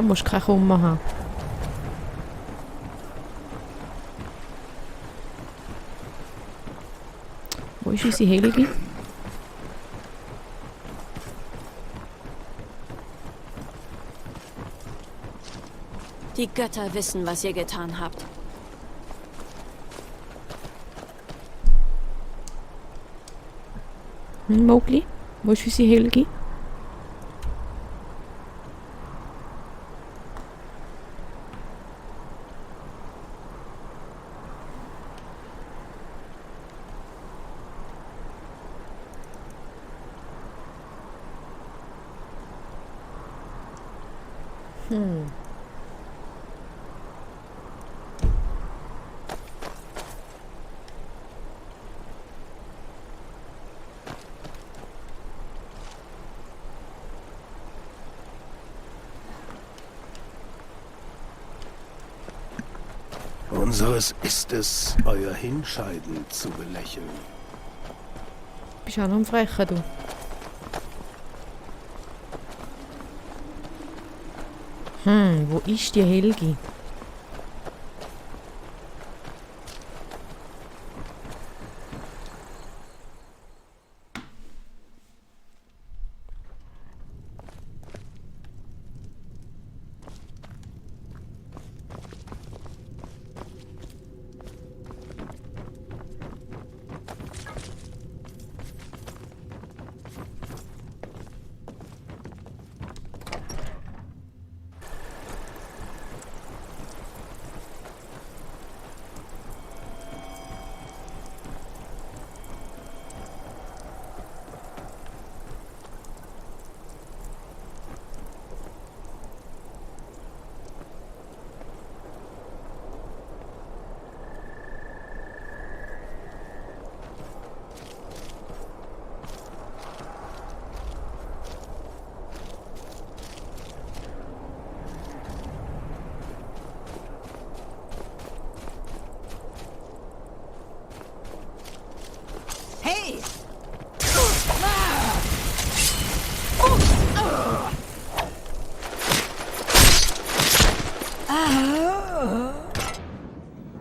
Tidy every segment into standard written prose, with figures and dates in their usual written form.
machen, musst keinen Kummer haben. Wo ist unsere Helgi? Die Götter wissen, was ihr getan habt. Mowgli? Wo ist unsere Helgi? Unseres ist es, euer Hinscheiden zu belächeln. Bist auch noch am Frechen, du. Wo ist die Helgi? Hey!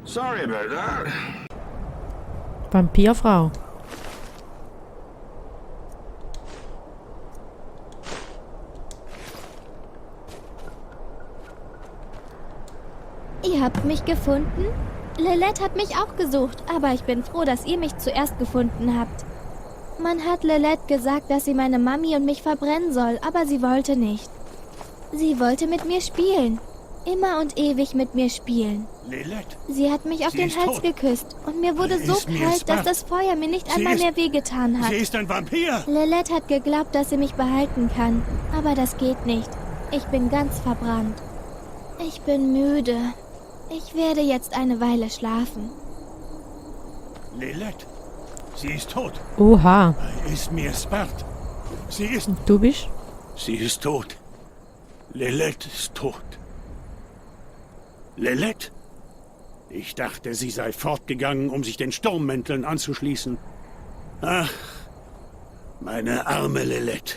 Sorry about that. Vampirfrau. Ihr habt mich gefunden? Lilette hat mich auch gesucht, aber ich bin froh, dass ihr mich zuerst gefunden habt. Man hat Lilette gesagt, dass sie meine Mami und mich verbrennen soll, aber sie wollte nicht. Sie wollte mit mir spielen. Immer und ewig mit mir spielen. Lilette, Sie hat mich auf Sie den ist Hals tot. geküsst und mir wurde so Ist mir kalt, dass Spart. das Feuer mir nicht Sie einmal ist- mehr wehgetan hat. sie ist ein Vampir. Lilette hat geglaubt, dass sie mich behalten kann, aber das geht nicht. Ich bin ganz verbrannt. Ich bin müde. Ich werde jetzt eine Weile schlafen. Lilette, sie ist tot. Oha. Ist mir Spart. Sie Du bist? ist tot. Lilette ist tot. Lilette? Ich dachte, sie sei fortgegangen, um sich den Sturmmänteln anzuschließen. Ach, meine arme Lilette.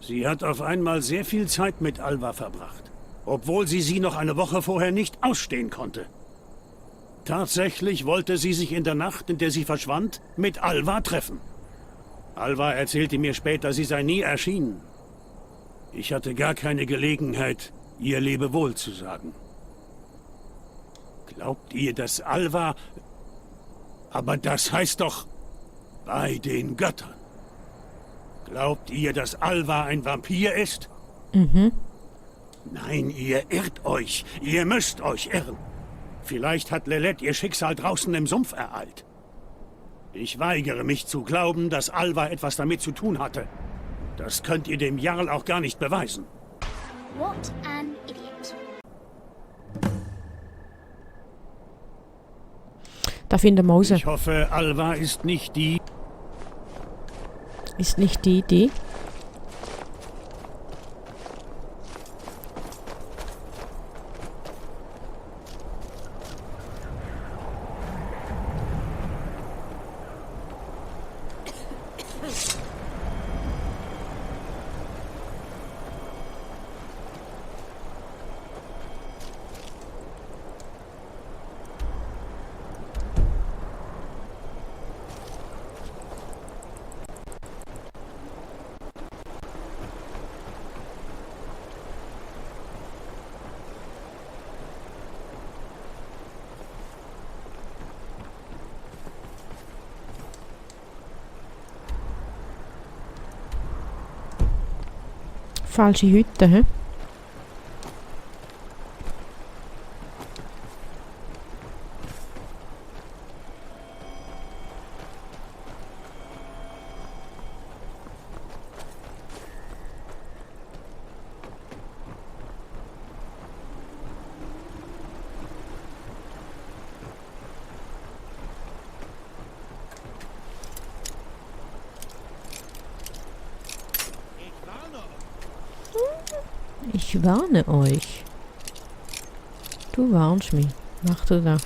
Sie hat auf einmal sehr viel Zeit mit Alva verbracht, obwohl sie noch eine Woche vorher nicht ausstehen konnte. Tatsächlich wollte sie sich in der Nacht, in der sie verschwand, mit Alva treffen. Alva erzählte mir später, sie sei nie erschienen. Ich hatte gar keine Gelegenheit, ihr Lebewohl zu sagen. Glaubt ihr, dass Alva... Aber das heißt doch, bei den Göttern. Glaubt ihr, dass Alva ein Vampir ist? Nein, ihr irrt euch. Ihr müsst euch irren. Vielleicht hat Lilette ihr Schicksal draußen im Sumpf ereilt. Ich weigere mich zu glauben, dass Alva etwas damit zu tun hatte. Das könnt ihr dem Jarl auch gar nicht beweisen. What an idiot. Da finden wir raus. Ich hoffe, Alva ist nicht die... Ist nicht die Idee. Falsche Hütte, hä? Ich warne euch. Du warnst mich. Mach du da.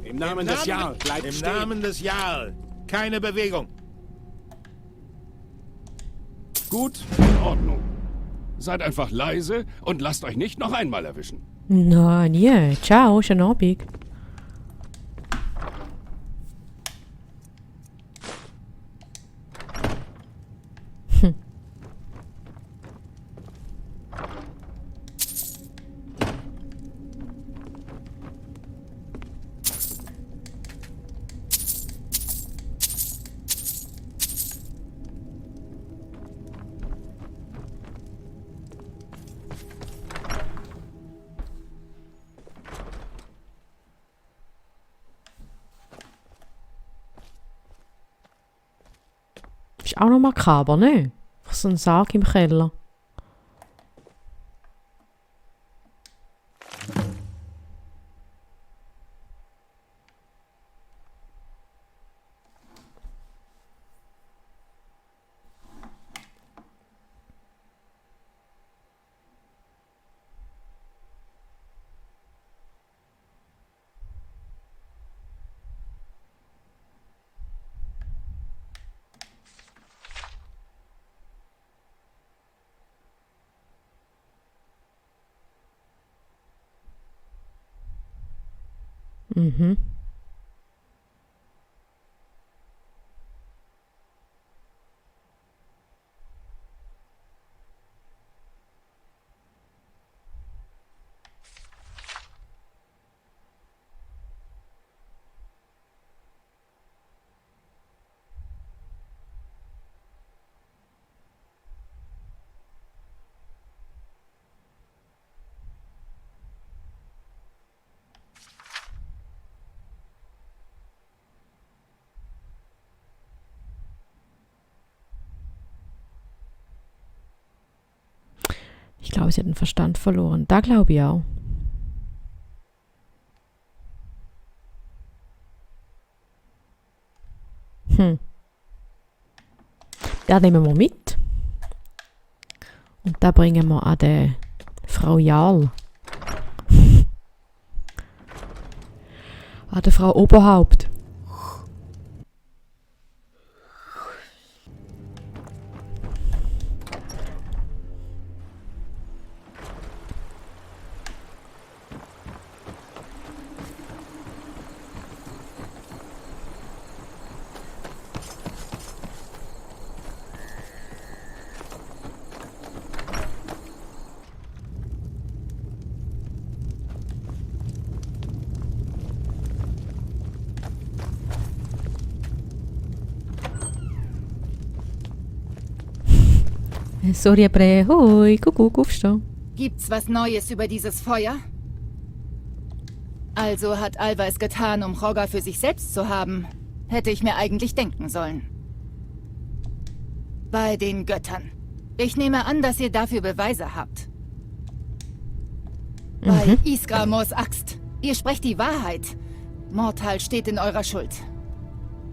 Im Namen des Jarl, bleibt Im stehen. Namen des Jarl. Keine Bewegung. Gut, in Ordnung. Seid einfach leise und lasst euch nicht noch einmal erwischen. Nein, nie. Ciao, schönen Abend. Ist auch noch makaber, ne? Einfach so ein Sarg im Keller. Mhm. Ich glaube, sie hat den Verstand verloren. Da glaube ich auch. Da nehmen wir mit. Und da bringen wir an die Frau Jarl. An die Frau Oberhaupt. Sorry, aber hoi, Kuckuck, aufstehen. Gibt's was Neues über dieses Feuer? Also hat Alva es getan, um Rogga für sich selbst zu haben. Hätte ich mir eigentlich denken sollen. Bei den Göttern. Ich nehme an, dass ihr dafür Beweise habt. Bei Isgramors Axt. Ihr sprecht die Wahrheit. Mortal steht in eurer Schuld.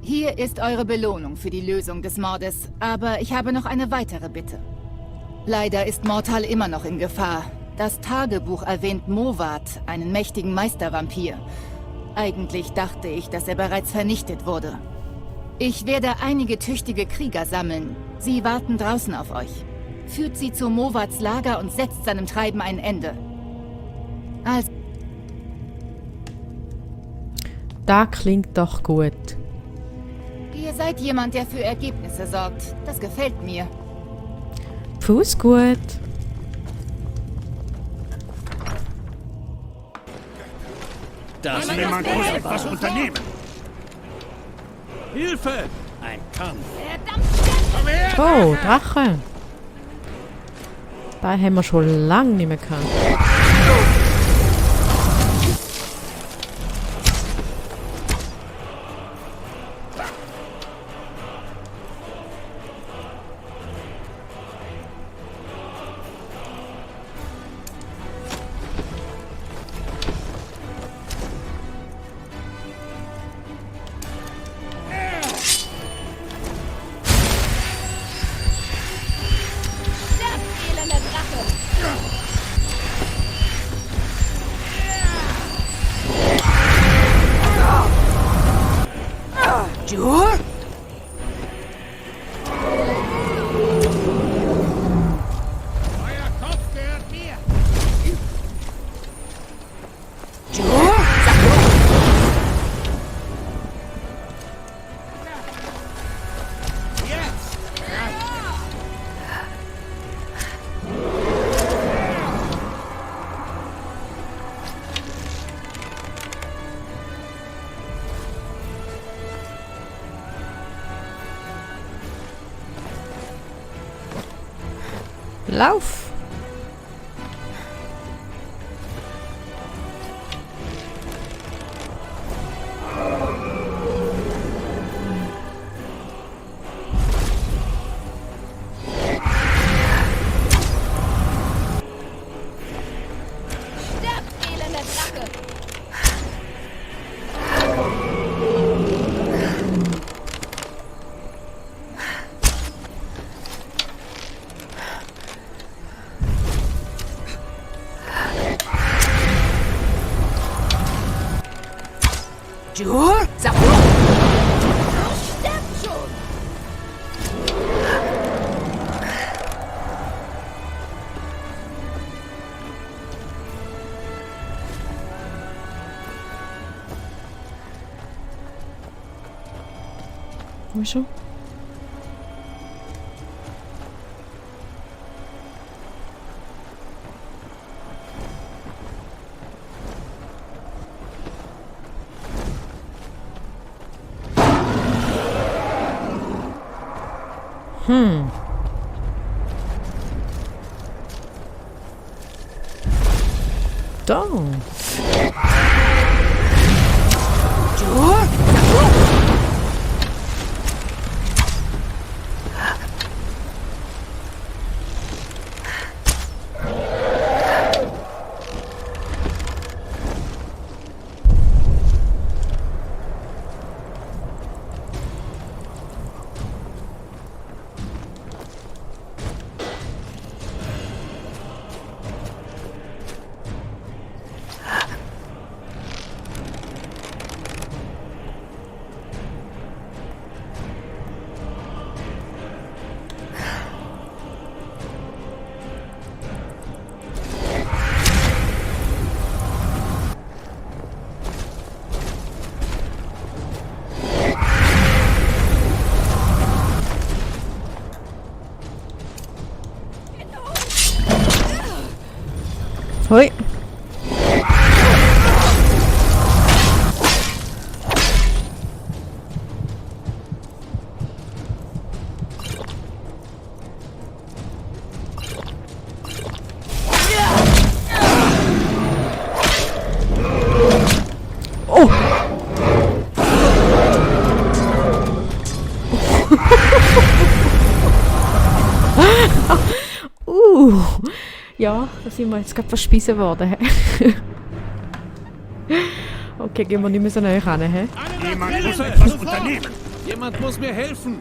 Hier ist eure Belohnung für die Lösung des Mordes, aber ich habe noch eine weitere Bitte. Leider ist Mortal immer noch in Gefahr. Das Tagebuch erwähnt Movat, einen mächtigen Meistervampir. Eigentlich dachte ich, dass er bereits vernichtet wurde. Ich werde einige tüchtige Krieger sammeln. Sie warten draußen auf euch. Führt sie zu Movats Lager und setzt seinem Treiben ein Ende. Also, Das klingt doch gut. ihr seid jemand, der für Ergebnisse sorgt. Das gefällt mir. Fuß gut. Jemand muss etwas unternehmen. Hilfe! Ein Kampf. Oh, Drache. Da haben wir schon lange nicht mehr gehabt. Euer Kopf gehört mir! Jetzt! Lauf! Wo ist er? Da. Hui. Oh. Ja, da sind wir jetzt gerade verspissen worden. Okay, gehen wir nicht mehr so nahe ran. He? Jemand muss etwas unternehmen. Jemand muss mir helfen!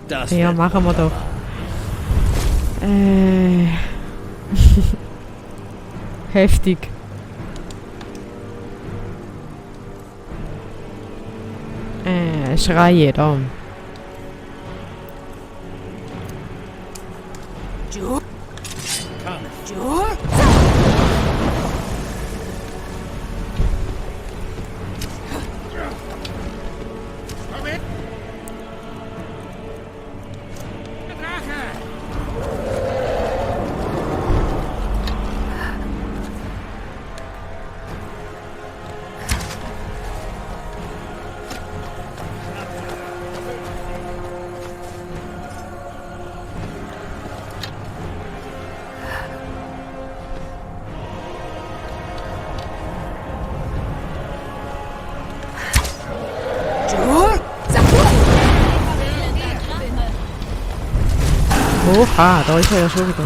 Das Ja, wird machen wir doch. Heftig. Schreie da. Ah, da ist er ja schon wieder.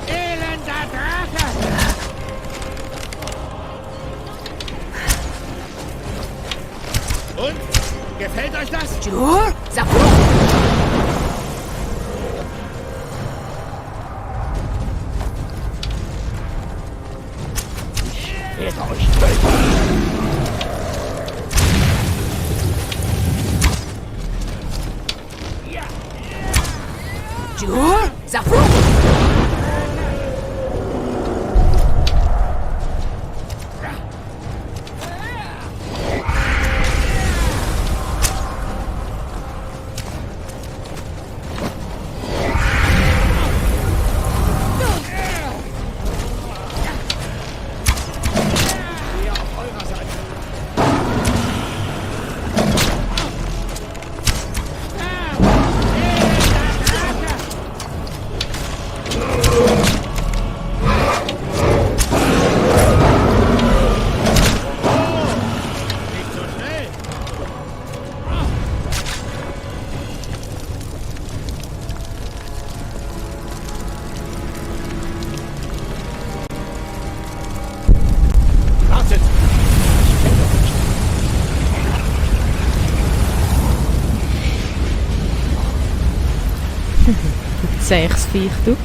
Elender Drache! Elender Drache! Und? Gefällt euch das? Ich werde euch töten. Nicht so schnell! Wartet! Sechs Viech, du.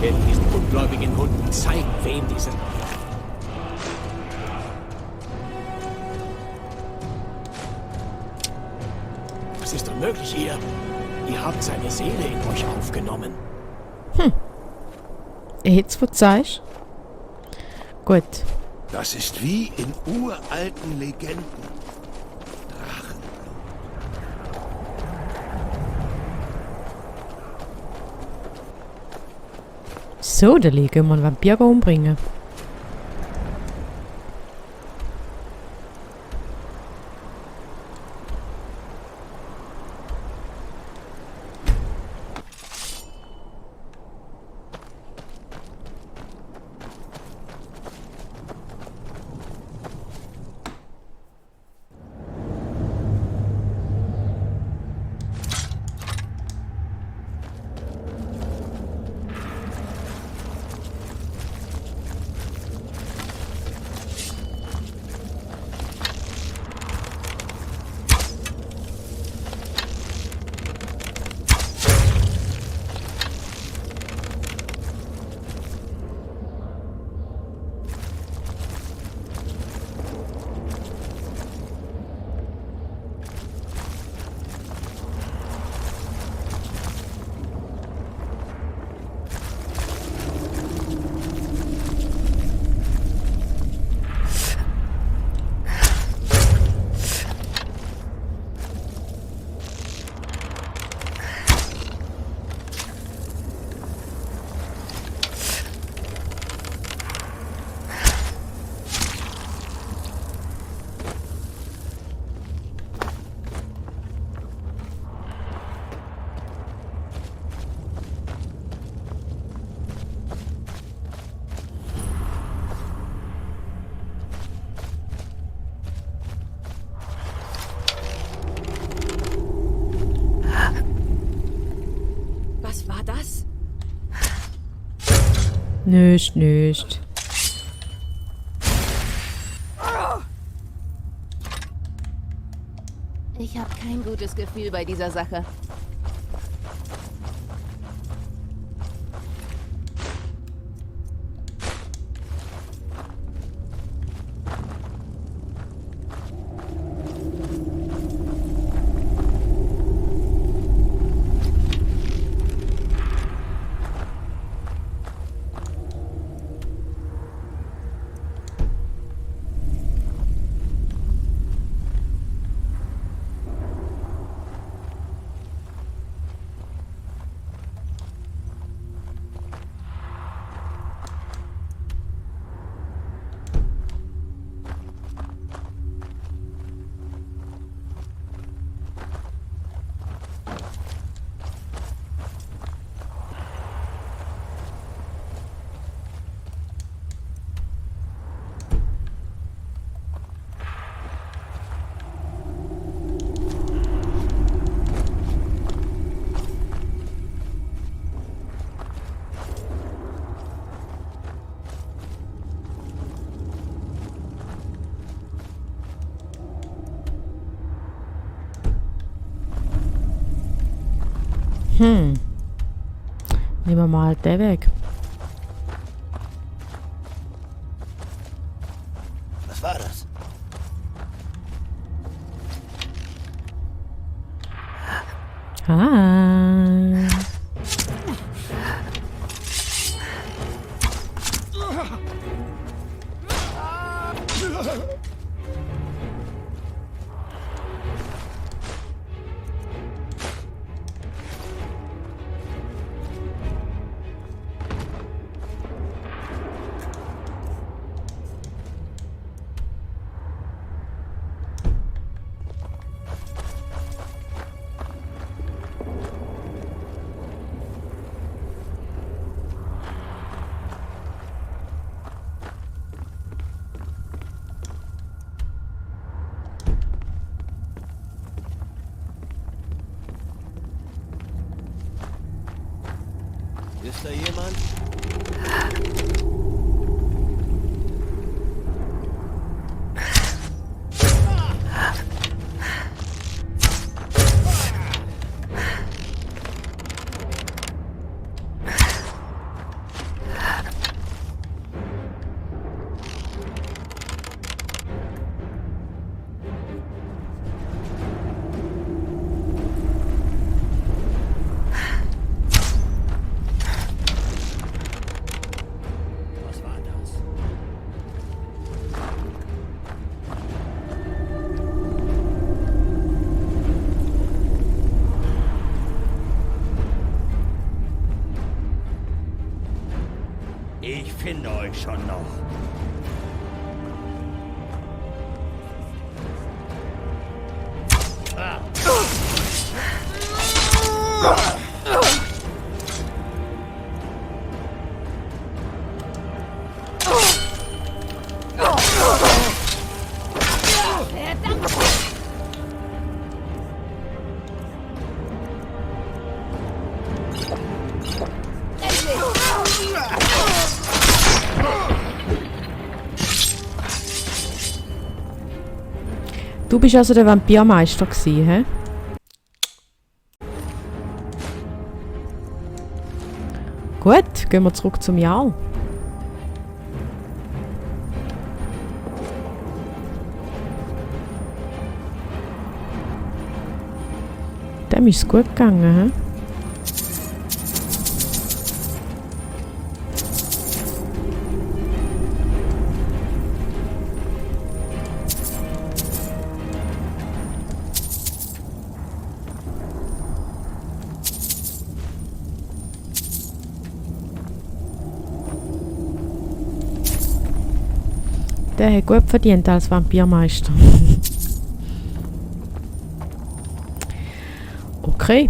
Kennt diesen ungläubigen Hund und zeigen, wem die sind. Das ist unmöglich, ihr habt seine Seele in euch aufgenommen. Jetzt, wo du sagst. Gut. Das ist wie in uralten Legenden. Drachen. So, da liegen wir einen Vampir umbringen. Nicht. Ich habe kein gutes Gefühl bei dieser Sache. Nehmen wir mal den Weg. Was war das? Ah. Ist da jemand? Was war das? Ich finde euch schon noch. Du bist also der Vampirmeister gsi, hä? Gut, gehen wir zurück zum Jarl. Dem ist es gut gegangen, hä? Der hat gut verdient als Vampirmeister. Okay.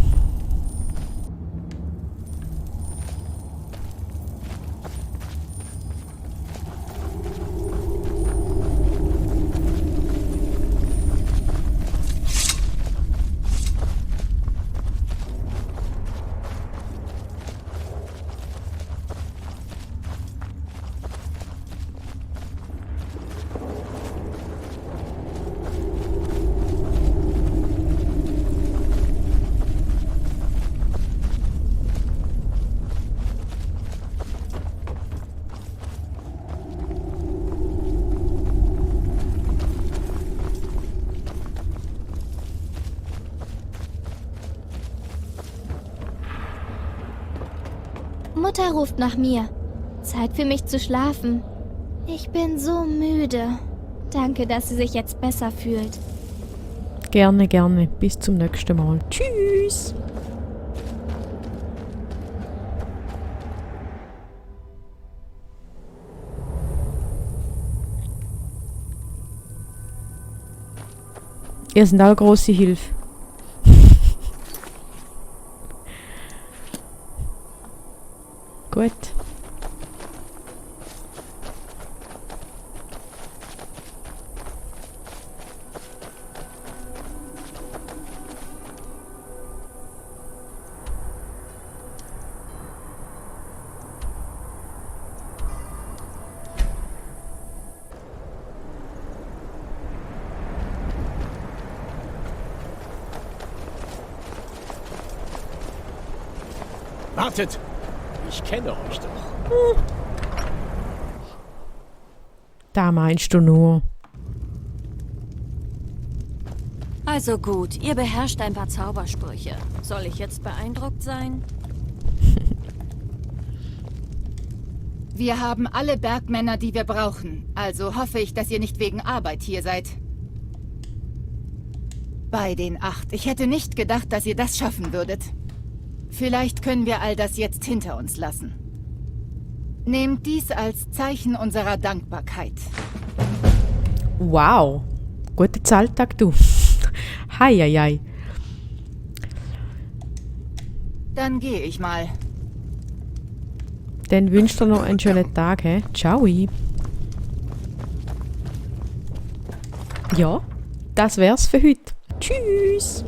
Mutter ruft nach mir. Zeit für mich zu schlafen. Ich bin so müde. Danke, dass sie sich jetzt besser fühlt. Gerne, gerne. Bis zum nächsten Mal. Tschüss! Ihr seid auch grosse Hilfe. Gut. Wartet! Ich kenne euch doch. Da meinst du nur. Also gut, ihr beherrscht ein paar Zaubersprüche. Soll ich jetzt beeindruckt sein? Wir haben alle Bergmänner, die wir brauchen. Also hoffe ich, dass ihr nicht wegen Arbeit hier seid. Bei den 8. Ich hätte nicht gedacht, dass ihr das schaffen würdet. Vielleicht können wir all das jetzt hinter uns lassen. Nehmt dies als Zeichen unserer Dankbarkeit. Wow. Guter Zahltag, du. Hei, hei, hei. Dann gehe ich mal. Dann wünsche dir noch einen schönen Tag, he? Ciao. Ja, das wär's für heute. Tschüss.